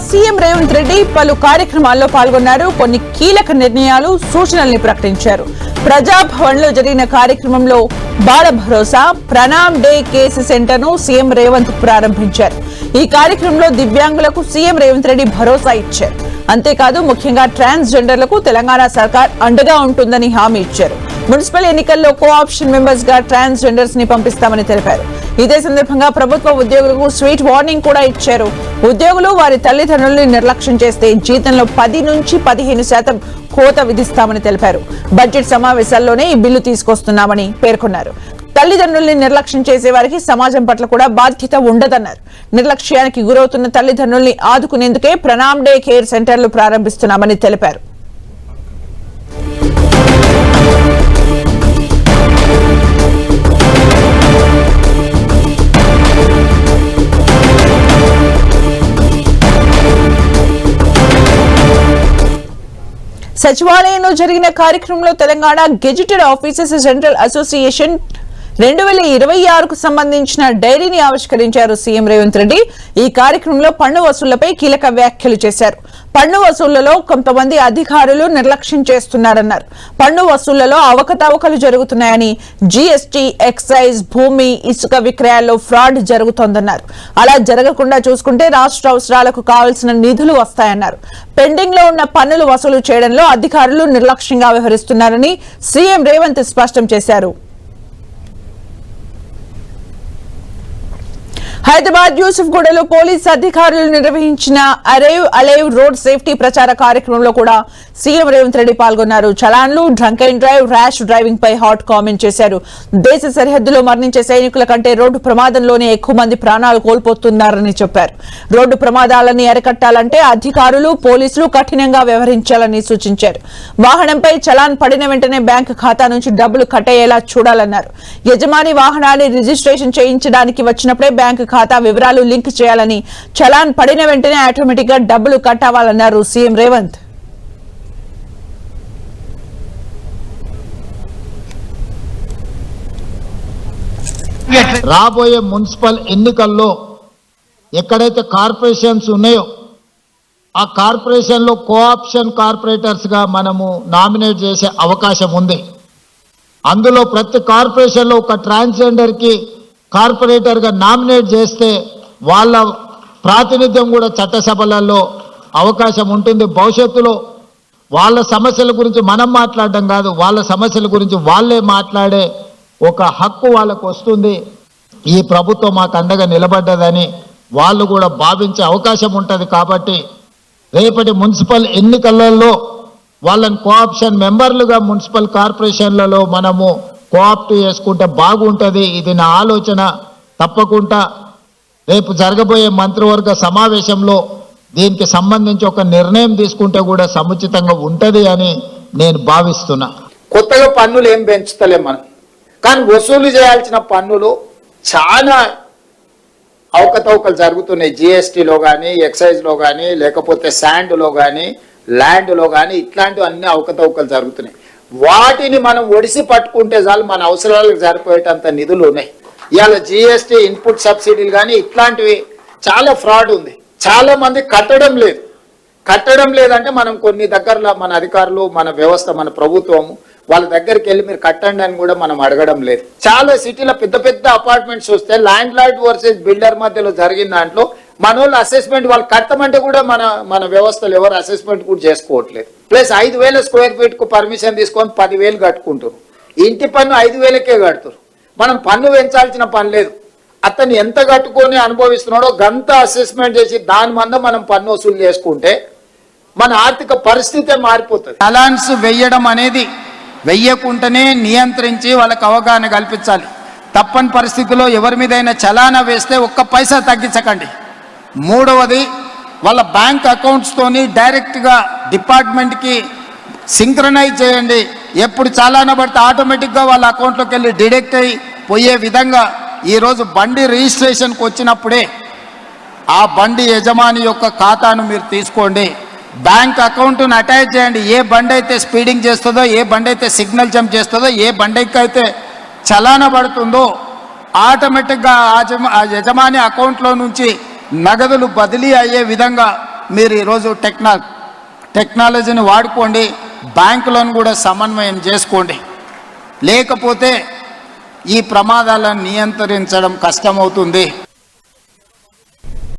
CM Revanth Reddy పలు కార్యక్రమాల్లో పాల్గొన్నారు. కొన్ని కీలక నిర్ణయాలు, సూచనల్ని ప్రకటించారు. ప్రజాభవన్ లో జరిగిన కార్యక్రమంలో బాల భరోసా ప్రణామ్ డే కేసు సెంటర్ ను సీఎం రేవంత్ ప్రారంభించారు. ఈ కార్యక్రమంలో దివ్యాంగులకు సీఎం రేవంత్ రెడ్డి భరోసా ఇచ్చారు. అంతేకాదు ముఖ్యంగా ట్రాన్స్జెండర్లకు తెలంగాణ సర్కార్ అండగా ఉంటుందని హామీ ఇచ్చారు. మున్సిపల్ ఎన్నికల్లో కోఆప్షన్ మెంబర్స్ గా ట్రాన్స్జెండర్స్ ని పంపిస్తామని తెలిపారు. ఇదే సందర్భంగా ప్రభుత్వ ఉద్యోగులకు స్వీట్ వార్నింగ్ కూడా ఇచ్చారు. ఉద్యోగులు వారి తల్లిదండ్రుల్ని నిర్లక్ష్యం చేస్తే జీతంలో 10 నుంచి 15% కోత విధిస్తామని తెలిపారు. బడ్జెట్ సమావేశాల్లోనే ఈ బిల్లు తీసుకొస్తున్నామని పేర్కొన్నారు. తల్లిదండ్రుల్ని నిర్లక్ష్యం చేసే వారికి సమాజం పట్ల కూడా బాధ్యత ఉండదన్నారు. నిర్లక్ష్యానికి గురవుతున్న తల్లిదండ్రుల్ని ఆదుకునేందుకే ప్రణామ్ డే కేర్ సెంటర్లు ప్రారంభిస్తున్నామని తెలిపారు. సచివాలయంలో జరిగిన కార్యక్రమంలో Telangana gazetted officers general association 2026కు సంబంధించిన డైరీని ఆవిష్కరించారు సీఎం రేవంత్ రెడ్డి. ఈ కార్యక్రమంలో పన్ను వసూళ్లపై కీలక వ్యాఖ్యలు చేశారు. పన్ను వసూళ్లలో కొంతమంది అధికారులు నిర్లక్ష్యం చేస్తున్నారన్నారు. పన్ను వసూళ్లలో అవకతవకలు జరుగుతున్నాయని, జీఎస్టీ, ఎక్సైజ్, భూమి, ఇసుక విక్రయాల్లో ఫ్రాడ్ జరుగుతోందన్నారు. అలా జరగకుండా చూసుకుంటే రాష్ట్ర అవసరాలకు కావాల్సిన నిధులు వస్తాయన్నారు. పెండింగ్ లో ఉన్న పన్నులు వసూలు చేయడంలో అధికారులు నిర్లక్ష్యంగా వ్యవహరిస్తున్నారని సీఎం రేవంత్ స్పష్టం చేశారు. హైదరాబాద్ యూసుఫ్గూడలో పోలీసు అధికారులు నిర్వహించిన అరైవ్ అలైవ్ రోడ్ సేఫ్టీ ప్రచార కార్యక్రమంలో కూడా సీఎం రేవంత్ రెడ్డి పాల్గొన్నారు. చలాన్లు, drunk and drive, rash driving పై హాట్ కామెంట్ చేశారు. దేశ సరిహద్దులో మరణించే సైనికుల కంటే రోడ్డు ప్రమాదంలోనే ఎక్కువ మంది ప్రాణాలు కోల్పోతున్నారని చెప్పారు. రోడ్డు ప్రమాదాలని అరికట్టాలంటే అధికారులు, పోలీసులు కఠినంగా వ్యవహరించాలని సూచించారు. వాహనంపై చలాన్ పడిన వెంటనే బ్యాంకు ఖాతా నుంచి డబ్బులు కట్టయ్యేలా చూడాలన్నారు. యజమాని వాహనాన్ని రిజిస్ట్రేషన్ చేయించడానికి వచ్చినప్పుడే బ్యాంకు ఖాతా వివరాలు లింక్ చేయాలని, చలాన్ పడిన వెంటనే ఆటోమేటిక్ గా డబ్బులు కట్ అవ్వాలన్నారు సీఎం రేవంత్. రాబోయే మున్సిపల్ ఎన్నికల్లో ఎక్కడైతే కార్పొరేషన్స్ ఉన్నాయో ఆ కార్పొరేషన్లో కోఆప్షన్ కార్పొరేటర్స్గా మనము నామినేట్ చేసే అవకాశం ఉంది. అందులో ప్రతి కార్పొరేషన్లో ఒక ట్రాన్స్జెండర్కి కార్పొరేటర్గా నామినేట్ చేస్తే వాళ్ళ ప్రాతినిధ్యం కూడా చట్టసభలలో అవకాశం ఉంటుంది. భవిష్యత్తులో వాళ్ళ సమస్యల గురించి మనం మాట్లాడడం కాదు, వాళ్ళ సమస్యల గురించి వాళ్ళే మాట్లాడే ఒక హక్కు వాళ్ళకు వస్తుంది. ఈ ప్రభుత్వం మాకు అండగా నిలబడ్డదని వాళ్ళు కూడా భావించే అవకాశం ఉంటుంది. కాబట్టి రేపటి మున్సిపల్ ఎన్నికలలో వాళ్ళని కోఆప్షన్ మెంబర్లుగా మున్సిపల్ కార్పొరేషన్లలో మనము కోఆప్ట్ చేసుకుంటే బాగుంటుంది. ఇది నా ఆలోచన. తప్పకుండా రేపు జరగబోయే మంత్రివర్గ సమావేశంలో దీనికి సంబంధించి ఒక నిర్ణయం తీసుకుంటే కూడా సముచితంగా ఉంటుంది అని నేను భావిస్తున్నా. కొత్తగా పన్నులు ఏం పెంచుతలేం మనం, కానీ వసూలు చేయాల్సిన పన్నులు చాలా అవకతవకలు జరుగుతున్నాయి. జిఎస్టీలో కానీ, ఎక్సైజ్లో కానీ, లేకపోతే శాండ్లో కానీ, ల్యాండ్లో కానీ ఇట్లాంటివి అన్ని అవకతవకలు జరుగుతున్నాయి. వాటిని మనం ఒడిసి పట్టుకుంటే చాలు మన అవసరాలకు సరిపోయేటంత నిధులు ఉన్నాయి. ఇవాళ జిఎస్టీ, ఇన్పుట్ సబ్సిడీలు కానీ ఇట్లాంటివి చాలా ఫ్రాడ్ ఉంది. చాలా మంది కట్టడం లేదంటే మనం కొన్ని దగ్గరలో మన అధికారులు, మన వ్యవస్థ, మన ప్రభుత్వము వాళ్ళ దగ్గరికి వెళ్ళి మీరు కట్టండి అని కూడా మనం అడగడం లేదు. చాలా సిటీలో పెద్ద పెద్ద అపార్ట్మెంట్స్ వస్తే ల్యాండ్ లార్డ్ వర్సెస్ బిల్డర్ మధ్యలో జరిగిన దాంట్లో మన వాళ్ళు అసెస్మెంట్ వాళ్ళు కట్టమంటే కూడా మన వ్యవస్థలు ఎవరు అసెస్మెంట్ కూడా చేసుకోవట్లేదు. ప్లస్ 5,000 స్క్వేర్ ఫీట్ కు పర్మిషన్ తీసుకొని 10,000 కట్టుకుంటారు. ఇంటి పన్ను 5,000కే కడుతారు. మనం పన్ను పెంచాల్సిన పని లేదు. అతను ఎంత కట్టుకొని అనుభవిస్తున్నాడో గంత అసెస్మెంట్ చేసి దాని మంద మనం పన్ను వసూలు చేసుకుంటే మన ఆర్థిక పరిస్థితే మారిపోతుంది. చలాన్స్ వెయ్యడం అనేది వెయ్యకుండానే నియంత్రించి వాళ్ళకి అవగాహన కల్పించాలి. తప్పని పరిస్థితిలో ఎవరి మీదైనా చలానా వేస్తే ఒక్క పైసా తగ్గించకండి. మూడవది, వాళ్ళ బ్యాంక్ అకౌంట్స్తోని డైరెక్ట్గా డిపార్ట్మెంట్కి సింక్రనైజ్ చేయండి. ఎప్పుడు చలానా పడితే ఆటోమేటిక్గా వాళ్ళ అకౌంట్లోకి వెళ్ళి డిడక్ట్ అయ్యి పోయే విధంగా ఈరోజు బండి రిజిస్ట్రేషన్కి వచ్చినప్పుడే ఆ బండి యజమాని యొక్క ఖాతాను మీరు తీసుకోండి. బ్యాంక్ అకౌంట్ను అటాచ్ చేయండి. ఏ బండి అయితే స్పీడింగ్ చేస్తుందో, ఏ బండి అయితే సిగ్నల్ జంప్ చేస్తుందో, ఏ బండికి అయితే చలానా పడుతుందో ఆటోమేటిక్గా ఆ యజమాని అకౌంట్లో నుంచి నగదులు బదిలీ అయ్యే విధంగా మీరు ఈరోజు టెక్నాలజీని వాడుకోండి, బ్యాంకులను కూడా సమన్వయం చేసుకోండి. లేకపోతే ఈ ప్రమాదాలను నియంత్రించడం కష్టమవుతుంది.